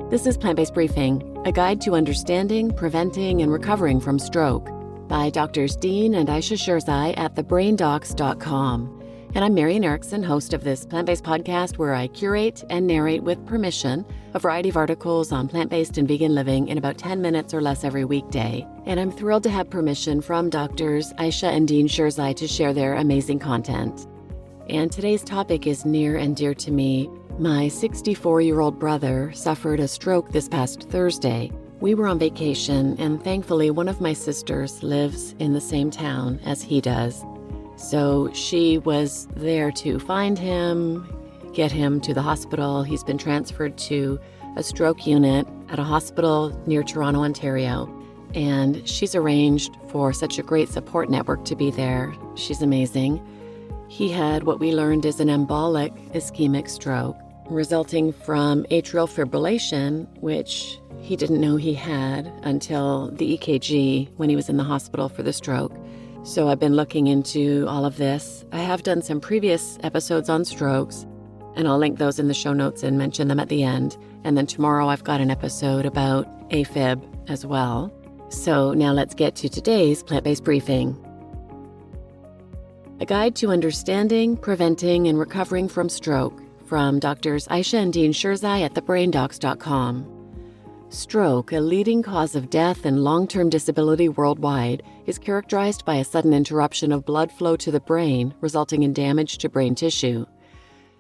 This is Plant-Based Briefing, a guide to understanding, preventing, and recovering from stroke by Drs. Dean and Ayesha Shirzai at thebraindocs.com. And I'm Marian Erickson, host of this plant-based podcast where I curate and narrate with permission a variety of articles on plant-based and vegan living in about 10 minutes or less every weekday. And I'm thrilled to have permission from Drs. Ayesha and Dean Shirzai to share their amazing content. And today's topic is near and dear to me. My 64-year-old brother suffered a stroke this past Thursday. We were on vacation, and thankfully one of my sisters lives in the same town as he does. So she was there to find him, get him to the hospital. He's been transferred to a stroke unit at a hospital near Toronto, Ontario. And she's arranged for such a great support network to be there. She's amazing. He had what we learned is an embolic ischemic stroke, resulting from atrial fibrillation, which he didn't know he had until the EKG when he was in the hospital for the stroke. So I've been looking into all of this. I have done some previous episodes on strokes, and I'll link those in the show notes and mention them at the end. And then tomorrow I've got an episode about AFib as well. So now let's get to today's plant-based briefing. A guide to understanding, preventing, and recovering from stroke from Drs. Ayesha and Dean Shirzai at thebraindocs.com. Stroke, a leading cause of death and long-term disability worldwide, is characterized by a sudden interruption of blood flow to the brain, resulting in damage to brain tissue.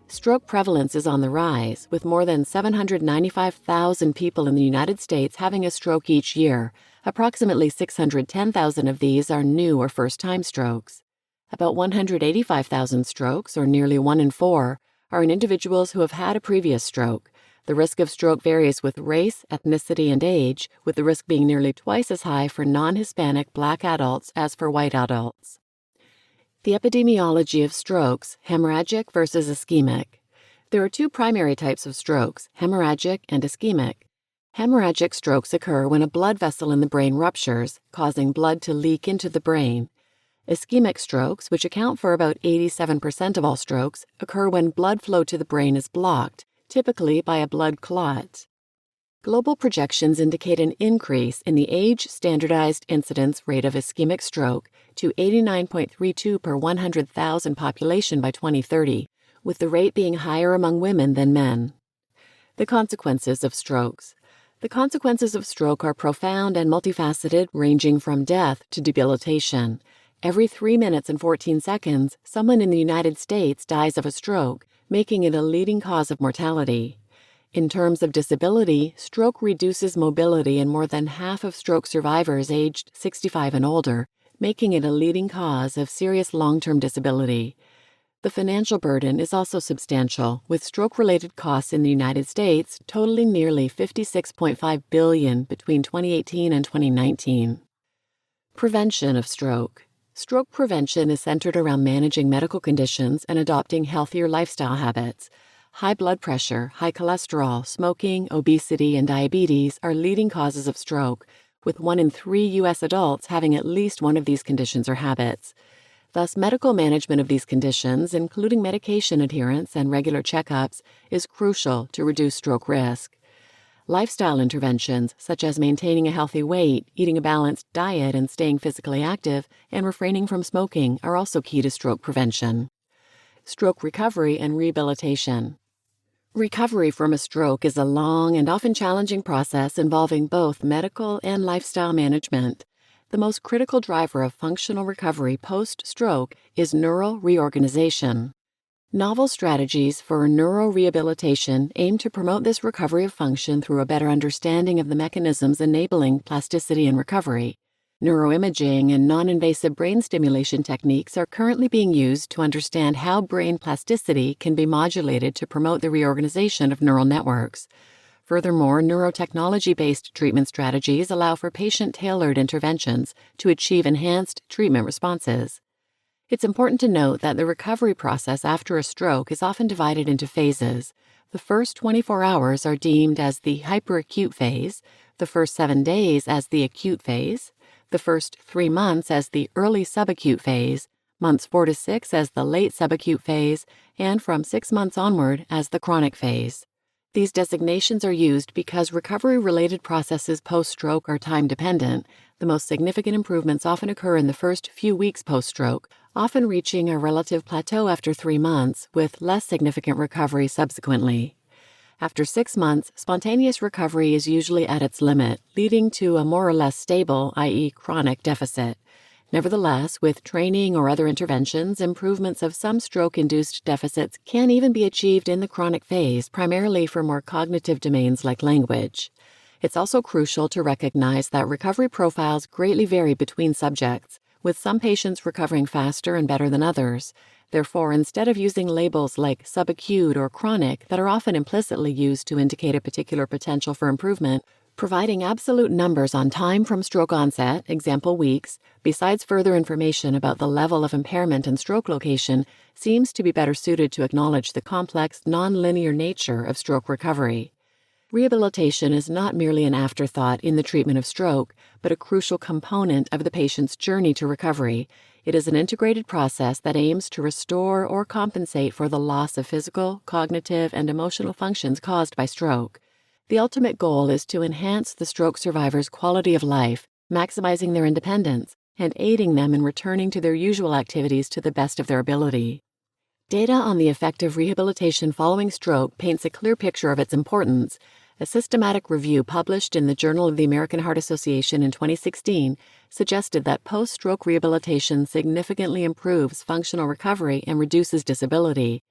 Stroke prevalence is on the rise, with more than 795,000 people in the United States having a stroke each year. Approximately 610,000 of these are new or first-time strokes. About 185,000 strokes, or nearly 1 in 4, are in individuals who have had a previous stroke. The risk of stroke varies with race, ethnicity, and age, with the risk being nearly twice as high for non-Hispanic Black adults as for white adults. The epidemiology of strokes, hemorrhagic versus ischemic. There are two primary types of strokes, hemorrhagic and ischemic. Hemorrhagic strokes occur when a blood vessel in the brain ruptures, causing blood to leak into the brain. Ischemic strokes, which account for about 87% of all strokes, occur when blood flow to the brain is blocked, typically by a blood clot. Global projections indicate an increase in the age-standardized incidence rate of ischemic stroke to 89.32 per 100,000 population by 2030, with the rate being higher among women than men. The consequences of strokes. The consequences of stroke are profound and multifaceted, ranging from death to debilitation. Every 3 minutes and 14 seconds, someone in the United States dies of a stroke, making it a leading cause of mortality. In terms of disability, stroke reduces mobility in more than half of stroke survivors aged 65 and older, making it a leading cause of serious long-term disability. The financial burden is also substantial, with stroke-related costs in the United States totaling nearly $56.5 billion between 2018 and 2019. Prevention of stroke. Stroke prevention is centered around managing medical conditions and adopting healthier lifestyle habits. High blood pressure, high cholesterol, smoking, obesity, and diabetes are leading causes of stroke, with 1 in 3 U.S. adults having at least one of these conditions or habits. Thus, medical management of these conditions, including medication adherence and regular checkups, is crucial to reduce stroke risk. Lifestyle interventions, such as maintaining a healthy weight, eating a balanced diet, and staying physically active, and refraining from smoking, are also key to stroke prevention. Stroke recovery and rehabilitation. Recovery from a stroke is a long and often challenging process involving both medical and lifestyle management. The most critical driver of functional recovery post-stroke is neural reorganization. Novel strategies for neurorehabilitation aim to promote this recovery of function through a better understanding of the mechanisms enabling plasticity and recovery. Neuroimaging and non-invasive brain stimulation techniques are currently being used to understand how brain plasticity can be modulated to promote the reorganization of neural networks. Furthermore, neurotechnology-based treatment strategies allow for patient-tailored interventions to achieve enhanced treatment responses. It's important to note that the recovery process after a stroke is often divided into phases. The first 24 hours are deemed as the hyperacute phase, the first 7 days as the acute phase, the first 3 months as the early subacute phase, months 4 to 6 as the late subacute phase, and from 6 months onward as the chronic phase. These designations are used because recovery-related processes post-stroke are time-dependent. The most significant improvements often occur in the first few weeks post-stroke, often reaching a relative plateau after 3 months, with less significant recovery subsequently. After 6 months, spontaneous recovery is usually at its limit, leading to a more or less stable, i.e., chronic deficit. Nevertheless, with training or other interventions, improvements of some stroke-induced deficits can even be achieved in the chronic phase, primarily for more cognitive domains like language. It's also crucial to recognize that recovery profiles greatly vary between subjects, with some patients recovering faster and better than others. Therefore, instead of using labels like subacute or chronic that are often implicitly used to indicate a particular potential for improvement, providing absolute numbers on time from stroke onset, example weeks, besides further information about the level of impairment and stroke location, seems to be better suited to acknowledge the complex, non-linear nature of stroke recovery. Rehabilitation is not merely an afterthought in the treatment of stroke, but a crucial component of the patient's journey to recovery. It is an integrated process that aims to restore or compensate for the loss of physical, cognitive, and emotional functions caused by stroke. The ultimate goal is to enhance the stroke survivor's quality of life, maximizing their independence, and aiding them in returning to their usual activities to the best of their ability. Data on the effect of rehabilitation following stroke paints a clear picture of its importance. A systematic review published in the Journal of the American Heart Association in 2016 suggested that post-stroke rehabilitation significantly improves functional recovery and reduces disability.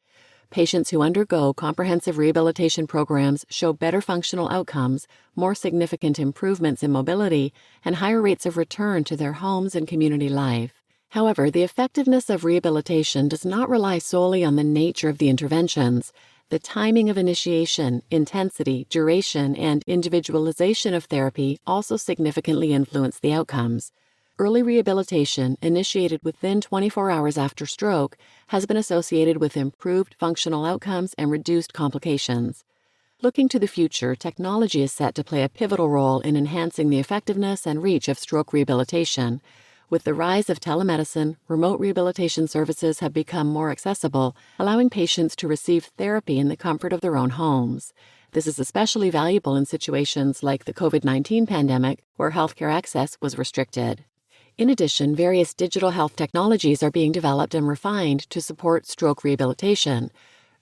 Patients who undergo comprehensive rehabilitation programs show better functional outcomes, more significant improvements in mobility, and higher rates of return to their homes and community life. However, the effectiveness of rehabilitation does not rely solely on the nature of the interventions. The timing of initiation, intensity, duration, and individualization of therapy also significantly influence the outcomes. Early rehabilitation, initiated within 24 hours after stroke, has been associated with improved functional outcomes and reduced complications. Looking to the future, technology is set to play a pivotal role in enhancing the effectiveness and reach of stroke rehabilitation. With the rise of telemedicine, remote rehabilitation services have become more accessible, allowing patients to receive therapy in the comfort of their own homes. This is especially valuable in situations like the COVID-19 pandemic, where healthcare access was restricted. In addition, various digital health technologies are being developed and refined to support stroke rehabilitation.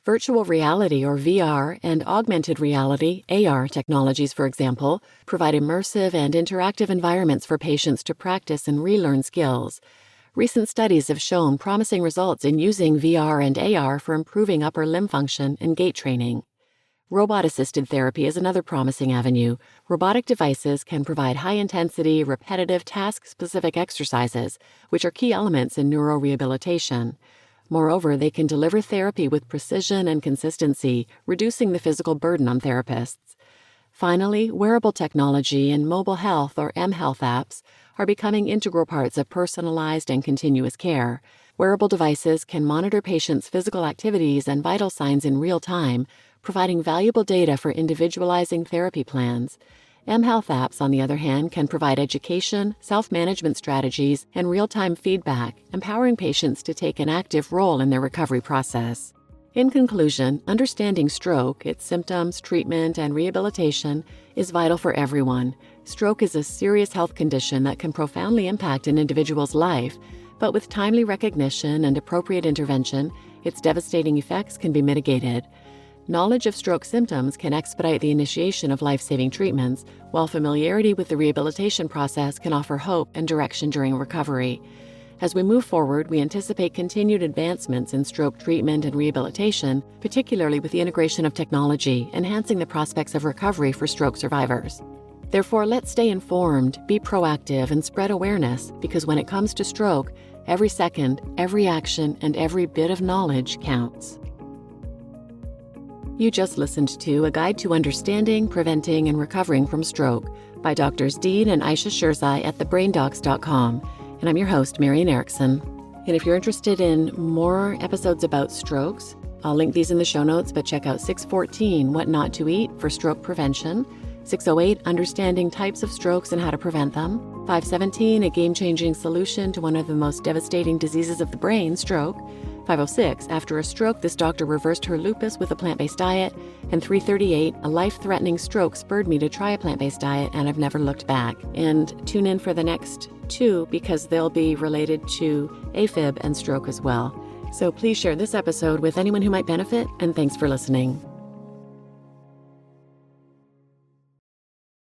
Virtual reality, or VR, and augmented reality, AR technologies, for example, provide immersive and interactive environments for patients to practice and relearn skills. Recent studies have shown promising results in using VR and AR for improving upper limb function and gait training. Robot-assisted therapy is another promising avenue. Robotic devices can provide high-intensity, repetitive, task-specific exercises, which are key elements in neurorehabilitation. Moreover, they can deliver therapy with precision and consistency, reducing the physical burden on therapists. Finally, wearable technology and mobile health or mHealth apps are becoming integral parts of personalized and continuous care. Wearable devices can monitor patients' physical activities and vital signs in real time, providing valuable data for individualizing therapy plans. mHealth apps, on the other hand, can provide education, self-management strategies, and real-time feedback, empowering patients to take an active role in their recovery process. In conclusion, understanding stroke, its symptoms, treatment, and rehabilitation is vital for everyone. Stroke is a serious health condition that can profoundly impact an individual's life, but with timely recognition and appropriate intervention, its devastating effects can be mitigated. Knowledge of stroke symptoms can expedite the initiation of life-saving treatments, while familiarity with the rehabilitation process can offer hope and direction during recovery. As we move forward, we anticipate continued advancements in stroke treatment and rehabilitation, particularly with the integration of technology, enhancing the prospects of recovery for stroke survivors. Therefore, let's stay informed, be proactive, and spread awareness, because when it comes to stroke, every second, every action, and every bit of knowledge counts. You just listened to A Guide to Understanding, Preventing, and Recovering from Stroke by Drs. Dean and Ayesha Shirzai at thebraindocs.com. And I'm your host, Marian Erickson. And if you're interested in more episodes about strokes, I'll link these in the show notes, but check out 614, What Not to Eat for Stroke Prevention, 608, Understanding Types of Strokes and How to Prevent Them, 517, A Game-Changing Solution to One of the Most Devastating Diseases of the Brain, Stroke, 506, after a stroke, this doctor reversed her lupus with a plant-based diet. And 338, a life-threatening stroke spurred me to try a plant-based diet, and I've never looked back. And tune in for the next 2 because they'll be related to AFib and stroke as well. So please share this episode with anyone who might benefit, and thanks for listening.